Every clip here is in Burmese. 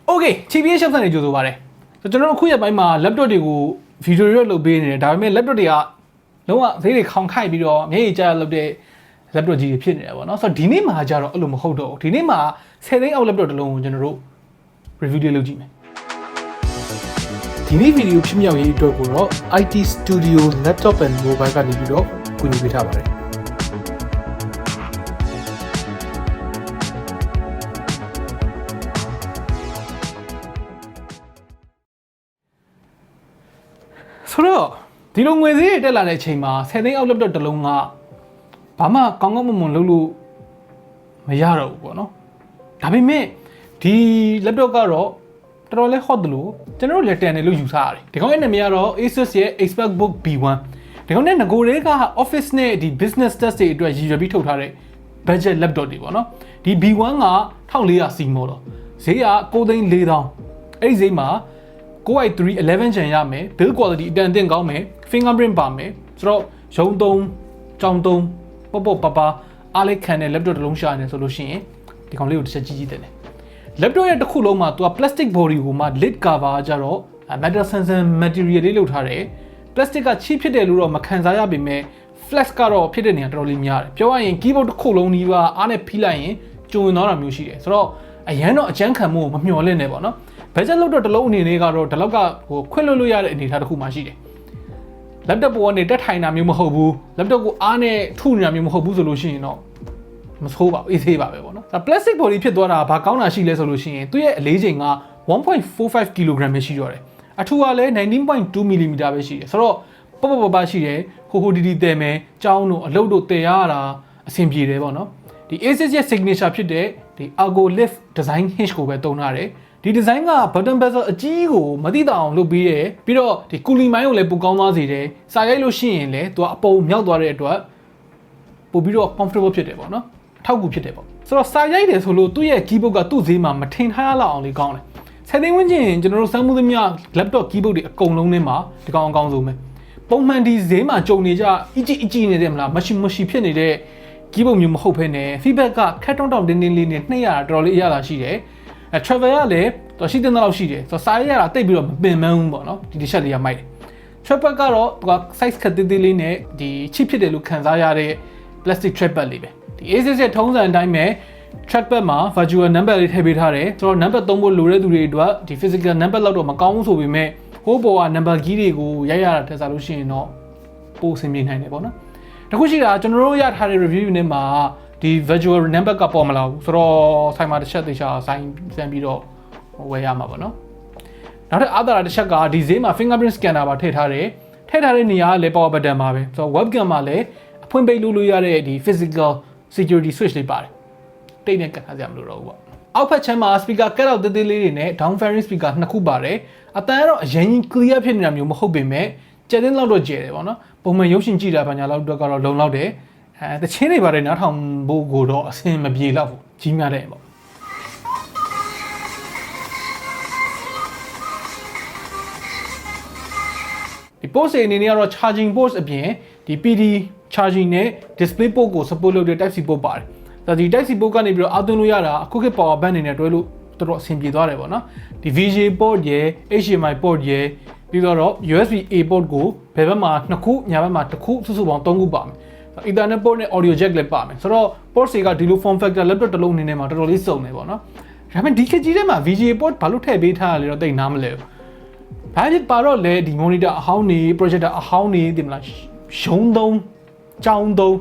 Okay TBH Labs နေကြိုဆိုပါတယ်ကျွန်တော်တို့ခုရက်ပိုင်းမှာ laptop တွေကိုဗီဒီယိုတွေလုပ်ပေးနေတယ်ဒါပေမဲ့ laptop တွေကလုံးဝဈေးတွေခေါင်ခိုက်ပြီးတော့မျက်ရည်ကျလုပ်တဲ့ laptop ကြီးတွေဖြစ်နေတယ်ပေါ့နော်ဆိုတော့ဒီနေ့မှာကျတော့အဲ့လိုမဟုတ်တော့ဘူးဒီနေ့မှာ10သိန်းအောက် laptop တစ်လုံးကိုကျွန်တော်တို့ review လေးလုပ်ကြည့်မယ်ဒီနေ့ဗီဒီယိုဖြစ်မြောက်ရေးအတွက်ကိုတော့ IT Studio Laptop and Mobile ကနေပြီးတော့ကူညီပေးထားပါတယ်ဆိုတော့ဒီလိုငွေဈေးတက်လာတဲ့အချိန်မှာ10သိန်းအောက် laptop တစ်လုံးကဘာမှကောင်းကောင်းမွန်မွန်လုပ်လို့မရတော့ဘူးပေါ့နော်ဒါပေမဲ့ဒီ laptop ကတော့တော်တော်လေး hot တယ်လို့ကျွန်တော်တို့လက်တန်တယ်လို့ယူဆရတယ်ဒီကောင်ရဲ့နာမည်ကတော့ ASUS ရဲ့ Expertbook B1 ဒီကောင်နဲ့ငကိုတွေက office နဲ့ဒီ business test တွေအတွက်ရည်ရွယ်ပြီးထုတ်ထားတဲ့ budget laptop တွေပေါ့နော်ဒီ B1 က1400 C model ဈေးက9,400အဲ့ဒီဈေးမှာCore i3 11 Gen ရမယ် build quality အတန်တင်ကောင်းမယ် fingerprint ပါမယ်ဆိုတော့ရုံသုံးကြောင်သုံးပေါ့ပပအားလေးခံတဲ့ laptop တစ်လုံးရှာနေဆိုလို့ရှိရင်ဒီကောင်လေးကိုတစ်ချက်ကြီးတင်တယ် laptop ရဲ့တစ်ခုလုံးမှာသူက plastic body ကိုမှ lid cover ကြတော့ metal sensor material လေးလုပ်ထားတယ် plastic က cheap ဖြစ်တယ်လို့တော့မခံစားရပေမဲ့ flex ကတော့ဖြစ်တဲ့နေရာတော်တော်လေးများတယ်ပြောရရင် keyboard တစ်ခုလုံးကြီးကအားနဲ့ဖိလိုက်ရင်ကျုံသွားတာမျိုးရှိတယ်ဆိုတော့အရန်တော့အကျန်းခံမှုကိုမမျှော်လင့်နဲ့ပေါ့နော်budget laptop တစ်လုံးအနေနဲ့ကတော့ဒီလောက်ကခွင့်လွှတ်လို့ရတဲ့အနေအထားတစ်ခုမှရှိတယ် laptop ပေါ်ကနေတက်ထိုင်တာမျိုးမဟုတ်ဘူး laptop ကိုအားနဲ့ထုနေတာမျိုးမဟုတ်ဘူးဆိုလို့ရှိရင်တော့မဆိုးပါဘူးအေးသေးပါပဲပေါ့နော်ဒါ plastic body ဖြစ်သွားတာဘာကောင်းတာရှိလဲဆိုလို့ရှိရင်သူ့ရဲ့အလေးချိန်က 1.45 kg ပဲရှိတော့တယ်အထူကလည်း 19.2 mm ပဲရှိတယ်ဆိုတော့ပရှိတယ်ဟိုဒီတဲမယ်ကြောင်းတို့အလုပ်တို့တည်ရတာအဆင်ပြေတယ်ပေါ့နော်ဒီ ASUS ရဲ့ signature ဖြစ်တဲ့ဒီ Argo Lift design hinge ကိုပဲသုံးထားတယ်ဒီ design က button bezel အကြီးကိုမသိတာအောင်လုပ်ပေးတယ်ပြီးတော့ဒီ cooling မိုင်းကိုလည်းပိုကောင်းသွားစေတယ်စာရိုက်လို့ရှိရင်လည်းသူကအပုံမြောက်သွားတဲ့အတွက်ပိုပြီးတော့ comfortable ဖြစ်တယ်ပေါ့နော်အထောက်အကူဖြစ်တယ်ပေါ့ဆိုတော့စာရိုက်တယ်ဆိုလို့သူ့ရဲ့ keyboard ကသူ့ဈေးမှာမထင်ထားရလောက်အောင်လေးကောင်းတယ်10သိန်းဝန်းကျင်ကျွန်တော်တို့စမ်းမှုသမျှ laptop keyboard တွေအကုန်လုံးထဲမှာဒီကောင်အကောင်းဆုံးပဲပုံမှန်ဒီဈေးမှာကြုံနေကြအကြီးနေတယ်မလားမရှိဖြစ်နေတဲ့ keyboard မျိုးမဟုတ်ဘဲနဲ့ feedback ကခက်တောင်းတင်းလေးနဲ့နှိမ့်ရတာတော်တော်လေးအရသာရှိတယ်travel ကလည်းတော့ရှိတဲ့လောက်ရှိတယ်ဆိုတော့စားရတာတိတ်ပြီးတော့မပင်မန်းဘူးပေါ့နော်ဒီ t-shirt လေးကမိုက်တယ် travel ကတော့သူက size ခက်သေးသေးလေးနဲ့ဒီ cheap ဖြစ်တယ်လို့ခံစားရတဲ့ plastic trackpad လေးပဲဒီ ASUS ရဲ့ထုံးစံအတိုင်းပဲ trackpad မှာ virtual number လေးထည့်ပေးထားတယ်ဆိုတော့ number သုံးဖို့လိုတဲ့သူတွေအတွက်ဒီ physical number လောက်တော့မကောင်းဘူးဆိုပေမဲ့ဟိုးပေါ်က number key တွေကိုရိုက်ရတာထက်စားလို့ရှိရင်တော့ပိုအဆင်ပြေနိုင်တယ်ပေါ့နော်တခုရှိတာကျွန်တော်တို့ရထားတဲ့ review နဲ့မှာဒီ virtual number ကပေါ်မလာဘူးဆိုတော့ဆိုင်မှာတစ်ချက်သေချာဆိုင်စမ်းပြီးတော့ဝယ်ရမှာပေါ့နော်နောက်ထပ်အားသာတစ်ချက်ကဒီဈေးမှာ fingerprint scanner ပါထည့်ထားတဲ့နေရာကလည်း power button ပါပဲဆိုတော့ webcam မှာလည်းအဖွင့်ပိတ်လို့ရတဲ့ဒီ physical security switch လေးပါတယ်တိတ်နဲ့ကတ်ထားကြမလို့တော့ဘူးပေါ့အောက်ဖက်ချမ်းမှာ speaker cut out သေးလေးတွေနဲ့ down fairing speaker နှစ်ခုပါတယ်အတန်းကတော့အရင်ကြီး clear ဖြစ်နေတာမျိုးမဟုတ်ပေမဲ့ကျတဲ့လောက်တော့ကျတယ်ပေါ့နော်ပုံမှန်ရုပ်ရှင်ကြည့်တာဘာညာလောက်တော့ကတော့လုံလောက်တယ်တချင်းတွေပါတယ်နားထောင်ဖို့ကိုတော့အဆင်မပြေတော့ဘူးကြီးများတယ်ပေါ့ဒီ port အနေနဲ့ကတော့ charging port အပြင်ဒီ PD charging နဲ့ display port ကို support လုပ်တဲ့ type C port ပါတယ်ဒါဒီ type C port ကနေပြီးတော့အသွင်းလို့ရတာအခုခေတ် power bank အနေနဲ့တွဲလို့တော်တော်အဆင်ပြေသွားတယ်ပေါ့နော်ဒီ VGA port ရယ် HDMI port ရယ်ပြီးတော့ USB A port ကိုဘယ်ဘက်မှာ2ခုညာဘက်မှာ1ခုစုစုပေါင်း3ခုပါမယ်Ethernet port နဲ့ audio jack လည်းပါမယ်ဆိုတော့ port တွေကဒီလို form factor laptop တစ်လုံးအနေနဲ့မှာတော်တော်လေးစုံနေပေါ့နော်ဒါပေမဲ့ဒီခေတ်ကြီးထဲမှာ VGA port ဘာလို့ထည့်ပေးထားရလဲတော့တိတ်နားမလဲဘူးဘာဖြစ်ပါတော့လဲဒီ monitor အဟောင်းနေ projector အဟောင်းနေဒီမလားရုံသုံးကြောင်းသုံး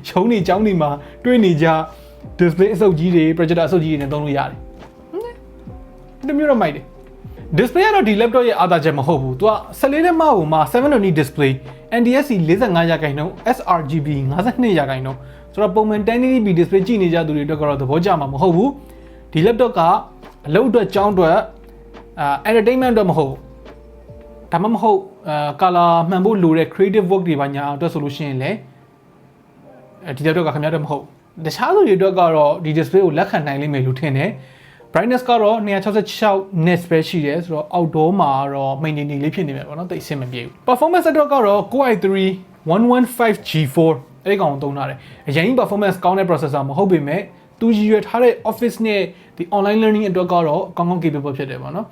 ရုံနေကြောင်းနေမှာတွေးနေကြ display အစုပ်ကြီးတွေ projector အစုပ်ကြီးတွေနဲ့သုံးလို့ရတယ်ဒီမျိုးတော့မိုက်တယ် display ကတော့ဒီ laptop ရဲ့အားသာချက်မဟုတ်ဘူးသူက14လက်မကိုမှ 720 display NTSC 45 ရာခိုင်နှုန်း sRGB 52 ရာခိုင်နှုန်းဆိုတော့ပုံမှန် 1080p display ကြည့်နေကြသူတွေအတွက်ကတော့သဘောကျမှာမဟုတ်ဘူးဒီ laptop ကအလုပ်အတွက်ကြောင်းအတွက်entertainment အတွက်မဟုတ်ဒါမှမဟုတ်color မှန်ဖို့လိုတဲ့ creative work တွေပါညာအတွက်ဆိုလို့ရှိရင်လည်းဒီ laptop ကခင်ဗျားတို့မဟုတ်တခြားသူတွေအတွက်ကတော့ဒီ display ကိုလက်ခံနိုင်လိမ့်မယ်လို့ထင်တယ် brightness ကတော့266 nits ပဲရှိတယ်ဆိုတော့ outdoor မှာတော့ maintain လေးဖြစ်နေမှာပေါ့နော်တိတ်အဆင်မပြေဘူး performance အတွက်ကတော့ Core i3 115G4 အဲ့ဒီကောင်သုံးထားတယ်အရင် performance ကောင်းတဲ့ processor မဟုတ်ပေမဲ့သူရည်ရွယ်ထားတဲ့ office နဲ့ ဒီ online learning အတွက်ကတော့ကောင်းကောင်း capable ဖြစ်တယ်ပေါ့နော်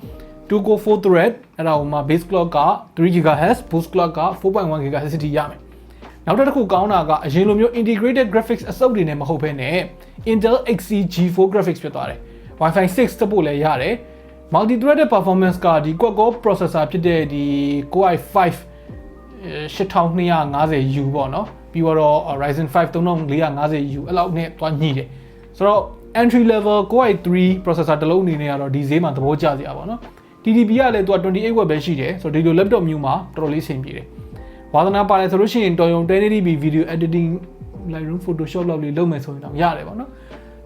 2 core 4 thread အဲ့ဒါဟိုမှာ base clock က3 GHz boost clock က 4.1 GHz ထိရမယ်နောက်တစ်ခုကောင်းတာကအရင်လိုမျိုး integrated graphics အစုပ်တွေနဲ့မဟုတ်ဘဲနဲ့ Intel Xe G4 graphics ဖြစ်သွားတယ် Wi-Fi 6တက်ဖို့လည်းရတယ် multi-threaded performance ကဒီ quad-core processor ဖြစ်တဲ့ဒီ Core i5 8250U ပေါ့နော်ပြီးတော့ Ryzen 5 3450U အဲ့လောက်နဲ့တွားညှိတယ်ဆိုတော့ entry level Core i3 processor တစ်လုံးအနေနဲ့ကတော့ဒီဈေးမှာသဘောကျစရာပေါ့နော် TDP ကလည်းသူက28W ပဲရှိတယ်ဆိုတော့ဒီလို laptop မျိုးမှာတော်တော်လေးဆင်ပြေတယ်ဝါသနာပါတယ်ဆိုလို့ရှိရင်တော်ရုံ 1080p video editing Lightroom Photoshop လောက်လေးလုပ်မယ်ဆိုရင်တော့ရတယ်ပေါ့နော်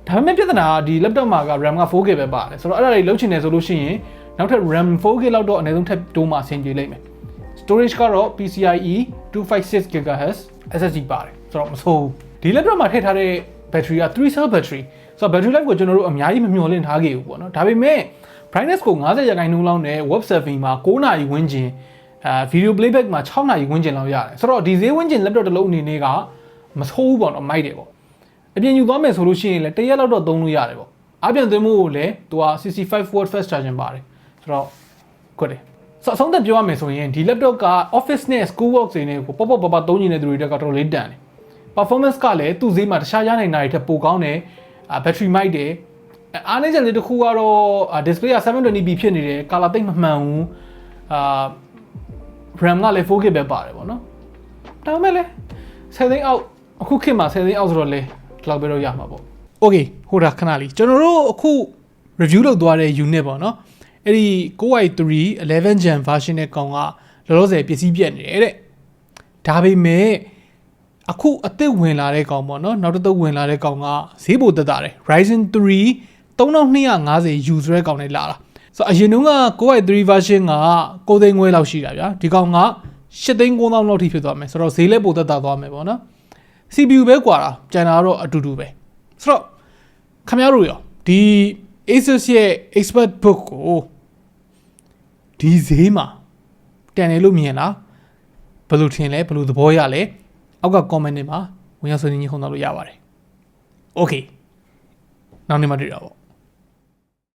ဒါပေမဲ့ပြဿနာကဒီ laptop မှာက RAM က 4K ပဲပါတယ်ဆိုတော့အဲ့ဒါတွေလုပ်ချင်တယ်ဆိုလို့ရှိရင်နောက်ထပ် RAM 4K လောက်တော့အနည်းဆုံးထပ်တိုးမှအဆင်ပြေလိမ့်မယ် storage ကတော့ PCIe 256 GHz SSD ပါတယ်ဆိုတော့မဆိုးဒီ laptop မှာထည့်ထားတဲ့ battery က3 cell battery ဆိုတော့ battery life ကိုကျွန်တော်တို့အများကြီးမမျှော်လင့်ထားခဲ့ဘူးပေါ့နော်ဒါပေမဲ့ brightness ကို50%လောက်နဲ့ web surfing မှာ9နာရီဝန်းကျင်video playback မှာ6နာရီဝန်းကျင်လောက်ရတယ်ဆိုတော့ဒီဈေးဝန်းကျင် laptop တစ်လုံးအနေနဲ့ကမဆိုးဘူးပေါ့နော်မိုက်တယ်ပေါ့အပြင်ယူသွားမယ်ဆိုလို့ရှိရင်လည်းတစ်ရက်လောက်တော့သုံးလို့ရတယ်ပေါ့အပြင်သွင်းမှုကိုလည်းသူက 65W fast charging ပါတယ်ဆိုတော့ကွတ်တယ်ဆိုတော့အဆုံးသက်ပြောရမယ်ဆိုရင်ဒီ laptop က office နဲ့ school work တွေနဲ့ကိုပေါ့ပေါ့ပါသုံးနေတဲ့သူတွေတက်ကတော့လေးတန်တယ် performance ကလည်းသူ့ဈေးမှာတခြားရနိုင်တာတွေထက်ပိုကောင်းတယ် battery မိုက်တယ်အားနည်းချက်လေးတစ်ခုကတော့ display က 720p ဖြစ်နေတယ် color တိတ်မမှန်ဘူးRAM ကလည်း 4K ပဲပါတယ်ပေါ့နော်ဒါပေမဲ့လည်း10သိန်းအောက်အခုခေတ်မှာ10သိန်းအောက်ဆိုတော့လေဒီလောက်ပဲတော့ရမှာပေါ့ Okay ဟိုဒါခဏလေးကျွန်တော်တို့အခု review လုပ်သွားတဲ့ unit ပေါ့နော်အဲ့ဒီ Core i3 11 Gen version နဲ့ကောင်ကလောလောဆယ်ပစ္စည်းပြတ်နေတယ်တဲ့ဒါပေမဲ့အခုအသစ်ဝင်လာတဲ့ကောင်ပေါ့နော်နောက်တစ်သုတ်ဝင်လာတဲ့ကောင်ကဈေးပိုတက်တာတယ် Ryzen 3 3250U ဆိုတဲ့ကောင်နဲ့လာတာဆိုတော့အရင်တုန်းက Core i3 version က9သိန်းခွဲလောက်ရှိတာဗျာဒီကောင်က8သိန်း9000လောက်ထိဖြစ်သွားမယ်ဆိုတော့ဈေးလည်းပိုတက်တာသွားမယ်ပေါ့နော် CPU ပဲကွာတာကျန်တာကတော့အတူတူပဲဆိုတော့ခင်ဗျားတို့ရောဒီ ASUS ရဲ့ Expertbook ကိုဒီဈေးမှာတန်တယ်လို့မြင်လားဘယ်လိုထင်လဲဘယ်လိုသဘောရလဲအောက်က comment တွေမှာဝင်ရောက်ဆွေးနွေးညှိနှိုင်းလို့ရပါတယ် Okay နောက်နေ့မှတွေ့တာပေါ့